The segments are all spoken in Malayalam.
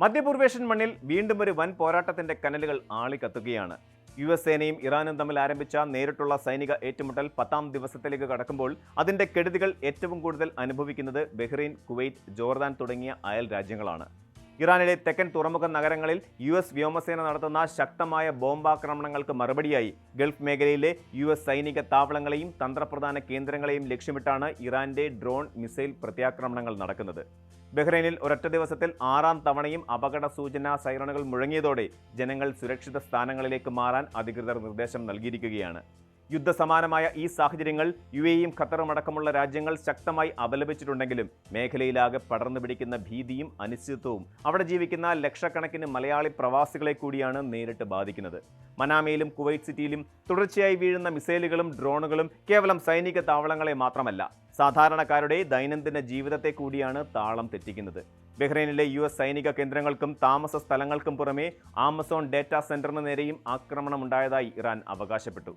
മധ്യപൂർവേഷ്യൻ മണ്ണിൽ വീണ്ടും ഒരു വൻ പോരാട്ടത്തിന്റെ കനലുകൾ ആളിക്കത്തുകയാണ്. US സേനയും ഇറാനും തമ്മിൽ ആരംഭിച്ച നേരിട്ടുള്ള സൈനിക ഏറ്റുമുട്ടൽ 10ാം ദിവസത്തിലേക്ക് കടക്കുമ്പോൾ അതിന്റെ കെടുതികൾ ഏറ്റവും കൂടുതൽ അനുഭവിക്കുന്നത് ബഹ്റൈൻ, കുവൈറ്റ്, ജോർദാൻ തുടങ്ങിയ അയൽ രാജ്യങ്ങളാണ്. ഇറാനിലെ തെക്കൻ തുറമുഖ നഗരങ്ങളിൽ US വ്യോമസേന നടത്തുന്ന ശക്തമായ ബോംബാക്രമണങ്ങൾക്ക് മറുപടിയായി ഗൾഫ് മേഖലയിലെ US സൈനിക താവളങ്ങളെയും തന്ത്രപ്രധാന കേന്ദ്രങ്ങളെയും ലക്ഷ്യമിട്ടാണ് ഇറാന്റെ ഡ്രോൺ, മിസൈൽ പ്രത്യാക്രമണങ്ങൾ നടക്കുന്നത്. ബഹ്റൈനിൽ ഒരൊറ്റ ദിവസത്തിൽ 6ാം തവണയും അപകട സൂചനാ സൈറണുകൾ മുഴങ്ങിയതോടെ ജനങ്ങൾ സുരക്ഷിത സ്ഥാനങ്ങളിലേക്ക് മാറാൻ അധികൃതർ നിർദ്ദേശം നൽകിയിരിക്കുകയാണ്. യുദ്ധസമാനമായ ഈ സാഹചര്യങ്ങൾ UAEയും ഖത്തറും അടക്കമുള്ള രാജ്യങ്ങൾ ശക്തമായി അപലപിച്ചിട്ടുണ്ടെങ്കിലും മേഖലയിലാകെ പടർന്നു പിടിക്കുന്ന ഭീതിയും അനിശ്ചിതത്വവും അവിടെ ജീവിക്കുന്ന ലക്ഷക്കണക്കിന് മലയാളി പ്രവാസികളെ കൂടിയാണ് നേരിട്ട് ബാധിക്കുന്നത്. മനാമയിലും കുവൈറ്റ് സിറ്റിയിലും തുടർച്ചയായി വീഴുന്ന മിസൈലുകളും ഡ്രോണുകളും കേവലം സൈനിക താവളങ്ങളെ മാത്രമല്ല, സാധാരണക്കാരുടെ ദൈനംദിന ജീവിതത്തെ കൂടിയാണ് താളം തെറ്റിക്കുന്നത്. ബഹ്റൈനിലെ US സൈനിക കേന്ദ്രങ്ങൾക്കും താമസ സ്ഥലങ്ങൾക്കും പുറമെ ആമസോൺ ഡേറ്റാ സെന്ററിന് നേരെയും ആക്രമണമുണ്ടായതായി ഇറാൻ അവകാശപ്പെട്ടു.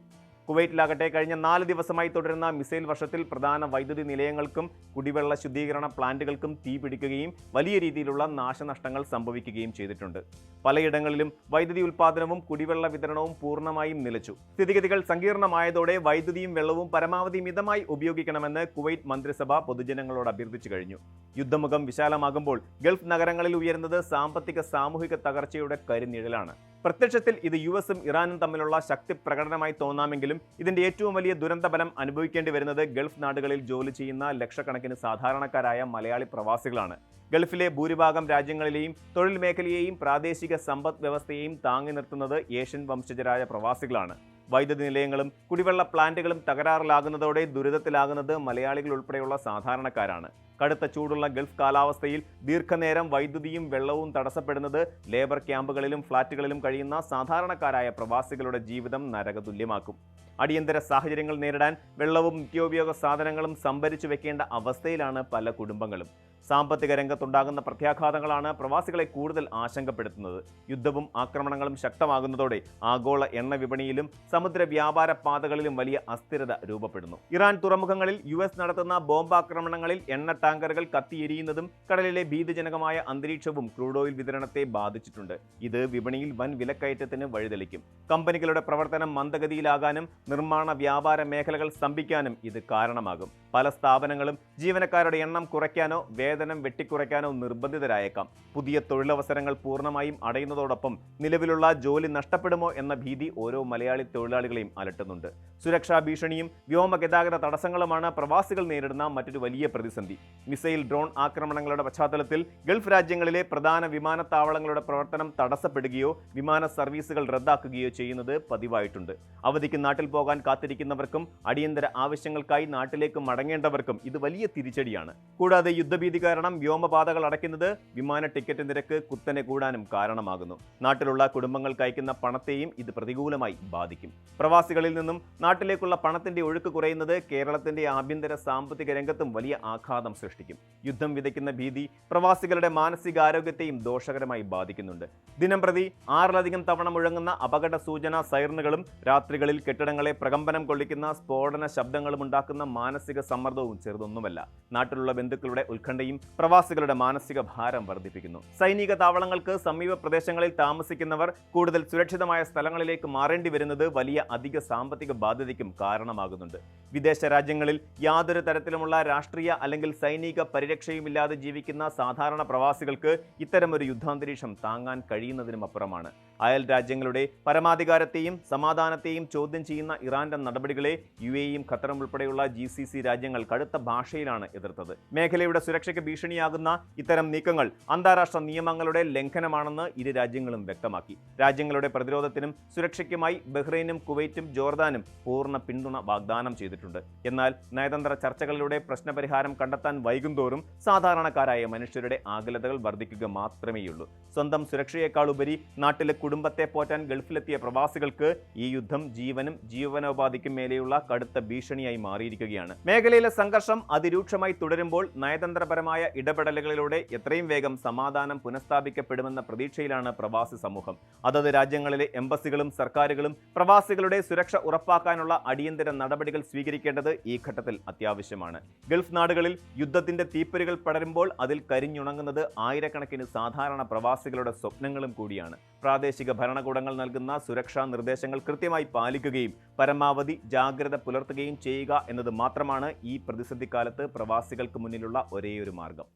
കുവൈറ്റിലാകട്ടെ കഴിഞ്ഞ 4 ദിവസമായി തുടരുന്ന മിസൈൽ വർഷത്തിൽ പ്രധാന വൈദ്യുതി നിലയങ്ങൾക്കും കുടിവെള്ള ശുദ്ധീകരണ പ്ലാന്റുകൾക്കും തീപിടിക്കുകയും വലിയ രീതിയിലുള്ള നാശനഷ്ടങ്ങൾ സംഭവിക്കുകയും ചെയ്തിട്ടുണ്ട്. പലയിടങ്ങളിലും വൈദ്യുതി ഉൽപ്പാദനവും കുടിവെള്ള വിതരണവും പൂർണ്ണമായും നിലച്ചു. സ്ഥിതിഗതികൾ സങ്കീർണമായതോടെ വൈദ്യുതിയും വെള്ളവും പരമാവധി മിതമായി ഉപയോഗിക്കണമെന്ന് കുവൈറ്റ് മന്ത്രിസഭ പൊതുജനങ്ങളോട് അഭ്യർത്ഥിച്ചു കഴിഞ്ഞു. യുദ്ധമുഖം വിശാലമാകുമ്പോൾ ഗൾഫ് നഗരങ്ങളിൽ ഉയരുന്നത് സാമ്പത്തിക സാമൂഹിക തകർച്ചയുടെ കരിനിഴലാണ്. പ്രത്യക്ഷത്തിൽ ഇത് USഉം ഇറാനും തമ്മിലുള്ള ശക്തി പ്രകടനമായി തോന്നാമെങ്കിലും ഇതിന്റെ ഏറ്റവും വലിയ ദുരന്തഫലം അനുഭവിക്കേണ്ടി വരുന്നത് ഗൾഫ് നാടുകളിൽ ജോലി ചെയ്യുന്ന ലക്ഷക്കണക്കിന് സാധാരണക്കാരായ മലയാളി പ്രവാസികളാണ്. ഗൾഫിലെ ഭൂരിഭാഗം രാജ്യങ്ങളിലെയും തൊഴിൽ മേഖലയെയും പ്രാദേശിക സമ്പദ് വ്യവസ്ഥയെയും താങ്ങി നിർത്തുന്നത് ഏഷ്യൻ വംശജരായ പ്രവാസികളാണ്. വൈദ്യുതി നിലയങ്ങളും കുടിവെള്ള പ്ലാന്റുകളും തകരാറിലാകുന്നതോടെ ദുരിതത്തിലാകുന്നത് മലയാളികൾ ഉൾപ്പെടെയുള്ള സാധാരണക്കാരാണ്. കടുത്ത ചൂടുള്ള ഗൾഫ് കാലാവസ്ഥയിൽ ദീർഘനേരം വൈദ്യുതിയും വെള്ളവും തടസ്സപ്പെടുന്നത് ലേബർ ക്യാമ്പുകളിലും ഫ്ളാറ്റുകളിലും കഴിയുന്ന സാധാരണക്കാരായ പ്രവാസികളുടെ ജീവിതം നരകതുല്യമാക്കും. അടിയന്തര സാഹചര്യങ്ങൾ നേരിടാൻ വെള്ളവും നിത്യോപയോഗ സാധനങ്ങളും സംഭരിച്ചു വെക്കേണ്ട അവസ്ഥയിലാണ് പല കുടുംബങ്ങളും. സാമ്പത്തിക രംഗത്തുണ്ടാകുന്ന പ്രത്യാഘാതങ്ങളാണ് പ്രവാസികളെ കൂടുതൽ ആശങ്കപ്പെടുത്തുന്നത്. യുദ്ധവും ആക്രമണങ്ങളും ശക്തമാകുന്നതോടെ ആഗോള എണ്ണ വിപണിയിലും സമുദ്ര വ്യാപാര പാതകളിലും വലിയ അസ്ഥിരത രൂപപ്പെടുന്നു. ഇറാൻ തുറമുഖങ്ങളിൽ US നടത്തുന്ന ബോംബാക്രമണങ്ങളിൽ എണ്ണ ടാങ്കറുകൾ കത്തിയെരിയുന്നതും കടലിലെ ഭീതിജനകമായ അന്തരീക്ഷവും ക്രൂഡ് ഓയിൽ വിതരണത്തെ ബാധിച്ചിട്ടുണ്ട്. ഇത് വിപണിയിൽ വൻ വിലക്കയറ്റത്തിന് വഴിതെളിക്കും. കമ്പനികളുടെ പ്രവർത്തനം മന്ദഗതിയിലാകാനും നിർമ്മാണ വ്യാപാര മേഖലകൾ സ്തംഭിക്കാനും ഇത് കാരണമാകും. പല സ്ഥാപനങ്ങളും ജീവനക്കാരുടെ എണ്ണം കുറയ്ക്കാനോ വേതനം വെട്ടിക്കുറയ്ക്കാനോ നിർബന്ധിതരായേക്കാം. പുതിയ തൊഴിലവസരങ്ങൾ പൂർണ്ണമായും അടയുന്നതോടൊപ്പം നിലവിലുള്ള ജോലി നഷ്ടപ്പെടുമോ എന്ന ഭീതി ഓരോ മലയാളി തൊഴിലാളികളെയും അലട്ടുന്നുണ്ട്. സുരക്ഷാ ഭീഷണിയും വ്യോമ ഗതാഗത തടസ്സങ്ങളുമാണ് പ്രവാസികൾ നേരിടുന്ന മറ്റൊരു വലിയ പ്രതിസന്ധി. മിസൈൽ, ഡ്രോൺ ആക്രമണങ്ങളുടെ പശ്ചാത്തലത്തിൽ ഗൾഫ് രാജ്യങ്ങളിലെ പ്രധാന വിമാനത്താവളങ്ങളുടെ പ്രവർത്തനം തടസ്സപ്പെടുകയോ വിമാന സർവീസുകൾ റദ്ദാക്കുകയോ ചെയ്യുന്നത് പതിവായിട്ടുണ്ട്. അവധിക്ക് നാട്ടിൽ പോകാൻ കാത്തിരിക്കുന്നവർക്കും അടിയന്തര ആവശ്യങ്ങൾക്കായി നാട്ടിലേക്ക് മടങ്ങേണ്ടവർക്കും ഇത് വലിയ തിരിച്ചടിയാണ്. കൂടാതെ യുദ്ധഭീതി കാരണം വ്യോമപാതകൾ അടയ്ക്കുന്നത് വിമാന ടിക്കറ്റ് നിരക്ക് കുത്തനെ കൂടാനും കാരണമാകുന്നു. നാട്ടിലുള്ള കുടുംബങ്ങൾക്ക് അയക്കുന്ന പണത്തെയും ഇത് പ്രതികൂലമായി ബാധിക്കും. പ്രവാസികളിൽ നിന്നും നാട്ടിലേക്കുള്ള പണത്തിന്റെ ഒഴുക്ക് കുറയുന്നത് കേരളത്തിന്റെ ആഭ്യന്തര സാമ്പത്തിക രംഗത്തും വലിയ ആഘാതം സൃഷ്ടിക്കും. യുദ്ധം വിതയ്ക്കുന്ന ഭീതി പ്രവാസികളുടെ മാനസികാരോഗ്യത്തെയും ദോഷകരമായി ബാധിക്കുന്നുണ്ട്. ദിനംപ്രതി 6ലധികം തവണ മുഴങ്ങുന്ന അപകട സൂചനാ സൈറണുകളും രാത്രികളിൽ കെട്ടിടങ്ങളെ പ്രകമ്പനം കൊള്ളിക്കുന്ന സ്ഫോടന ശബ്ദങ്ങളും ഉണ്ടാക്കുന്ന മാനസിക സമ്മർദ്ദവും ചെറുതൊന്നുമല്ല. നാട്ടിലുള്ള ബന്ധുക്കളുടെ ഉത്കണ്ഠയും പ്രവാസികളുടെ മാനസിക ഭാരം വർദ്ധിപ്പിക്കുന്നു. സൈനിക താവളങ്ങൾക്ക് സമീപ പ്രദേശങ്ങളിൽ താമസിക്കുന്നവർ കൂടുതൽ സുരക്ഷിതമായ സ്ഥലങ്ങളിലേക്ക് മാറേണ്ടി വരുന്നത് വലിയ അധിക സാമ്പത്തിക ബാധ്യതയ്ക്കും കാരണമാകുന്നുണ്ട്. വിദേശ രാജ്യങ്ങളിൽ യാതൊരു തരത്തിലുമുള്ള രാഷ്ട്രീയ അല്ലെങ്കിൽ സൈനിക പരിരക്ഷയുമില്ലാതെ ജീവിക്കുന്ന സാധാരണ പ്രവാസികൾക്ക് ഇത്തരമൊരു യുദ്ധാന്തരീക്ഷം താങ്ങാൻ കഴിയുന്നതിനും അപ്പുറമാണ്. അയൽ രാജ്യങ്ങളുടെ പരമാധികാരത്തെയും സമാധാനത്തെയും ചോദ്യം ചെയ്യുന്ന ഇറാന്റെ നടപടികളെ UAEയും ഖത്തറും ഉൾപ്പെടെയുള്ള GCC രാജ്യങ്ങൾ കടുത്ത ഭാഷയിലാണ് എതിർത്തത്. മേഖലയുടെ സുരക്ഷയ്ക്ക് ഭീഷണിയാകുന്ന ഇത്തരം നീക്കങ്ങൾ അന്താരാഷ്ട്ര നിയമങ്ങളുടെ ലംഘനമാണെന്ന് ഇരു രാജ്യങ്ങളും വ്യക്തമാക്കി. രാജ്യങ്ങളുടെ പ്രതിരോധത്തിനും സുരക്ഷയ്ക്കുമായി ബഹ്റൈനും കുവൈറ്റും ജോർദാനും പൂർണ്ണ പിന്തുണ വാഗ്ദാനം ചെയ്തിട്ടുണ്ട്. എന്നാൽ നയതന്ത്ര ചർച്ചകളിലൂടെ പ്രശ്നപരിഹാരം കണ്ടെത്താൻ വൈകുന്തോറും സാധാരണക്കാരായ മനുഷ്യരുടെ ആകുലതകൾ വർദ്ധിക്കുക മാത്രമേയുള്ളൂ. സ്വന്തം സുരക്ഷയേക്കാൾ ഉപരി നാട്ടിലെ കുടുംബത്തെ പോറ്റാൻ ഗൾഫിലെത്തിയ പ്രവാസികൾക്ക് ഈ യുദ്ധം ജീവനും ജീവനോപാധിക്കും മേലെയുള്ള കടുത്ത ഭീഷണിയായി മാറിയിരിക്കുകയാണ്. മേഖലയിലെ സംഘർഷം അതിരൂക്ഷമായി തുടരുമ്പോൾ നയതന്ത്രപരമായ ഫലപ്രദമായ ഇടപെടലുകളിലൂടെ എത്രയും വേഗം സമാധാനം പുനഃസ്ഥാപിക്കപ്പെടുമെന്ന പ്രതീക്ഷയിലാണ് പ്രവാസി സമൂഹം. അതത് രാജ്യങ്ങളിലെ എംബസികളും സർക്കാരുകളും പ്രവാസികളുടെ സുരക്ഷ ഉറപ്പാക്കാനുള്ള അടിയന്തര നടപടികൾ സ്വീകരിക്കേണ്ടത് ഈ ഘട്ടത്തിൽ അത്യാവശ്യമാണ്. ഗൾഫ് നാടുകളിൽ യുദ്ധത്തിന്റെ തീപ്പൊരികൾ പടരുമ്പോൾ അതിൽ കരിഞ്ഞുണങ്ങുന്നത് ആയിരക്കണക്കിന് സാധാരണ പ്രവാസികളുടെ സ്വപ്നങ്ങളും കൂടിയാണ്. പ്രാദേശിക ഭരണകൂടങ്ങൾ നൽകുന്ന സുരക്ഷാ നിർദ്ദേശങ്ങൾ കൃത്യമായി പാലിക്കുകയും പരമാവധി ജാഗ്രത പുലർത്തുകയും ചെയ്യുക എന്നത് മാത്രമാണ് ഈ പ്രതിസന്ധി കാലത്ത് പ്രവാസികൾക്ക് മുന്നിലുള്ള ഒരേയൊരു മാർഗം.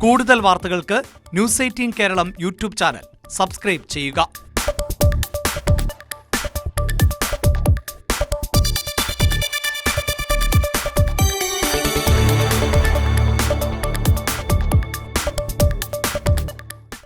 കൂടുതൽ വാർത്തകൾക്ക് news 18 Keralam YouTube channel subscribe ചെയ്യുക.